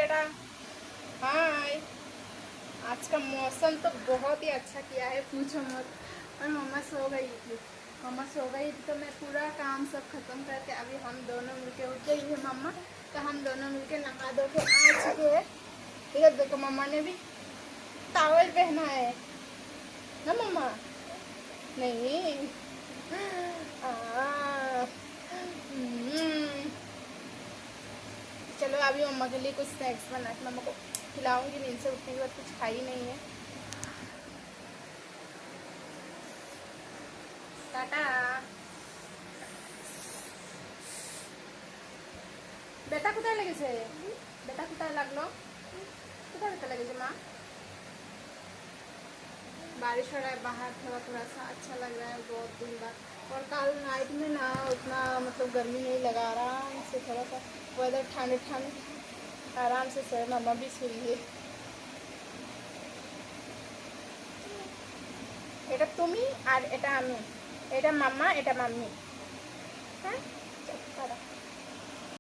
बेटा। हाय। आज का मौसम तो बहुत ही अच्छा किया है, पूछो मत। और मम्मा सो गई थी। मम्मा सो गई थी तो मैं पूरा काम सब खत्म करके अभी हम दोनों मिलके उठ गई है मम्मा। तो हम दोनों मिलके नहा धो के आ चुके हैं। इधर देखो मम्मा ने भी टॉवल पहना है ना मम्मा। नहीं। हम्म। चलो अभी मम्मा के लिए कुछ स्नैक्स बना के मम्मा को खिलाऊंगी। नींद से उठने के बाद कुछ खाई नहीं है। टाटा। बेटा কোথায় লেগেছে? बेटा কোথায় লাগলো? কোথায় বেটা লেগেছে माँ? बारिश हो रहा है बाहर, थोड़ा थोड़ा सा अच्छा लग रहा है बहुत दिन बाद। और कल नाइट में ना उतना मतलब गर्मी नहीं लगा, आराम से थोड़ा सा वेदर ठंडे ठंड आराम से सोए। मम्मा भी सोई है। এটা তুমি আর এটা আমি, এটা মাম্মা এটা মাম্মি। হ্যাঁ, চল টাটা।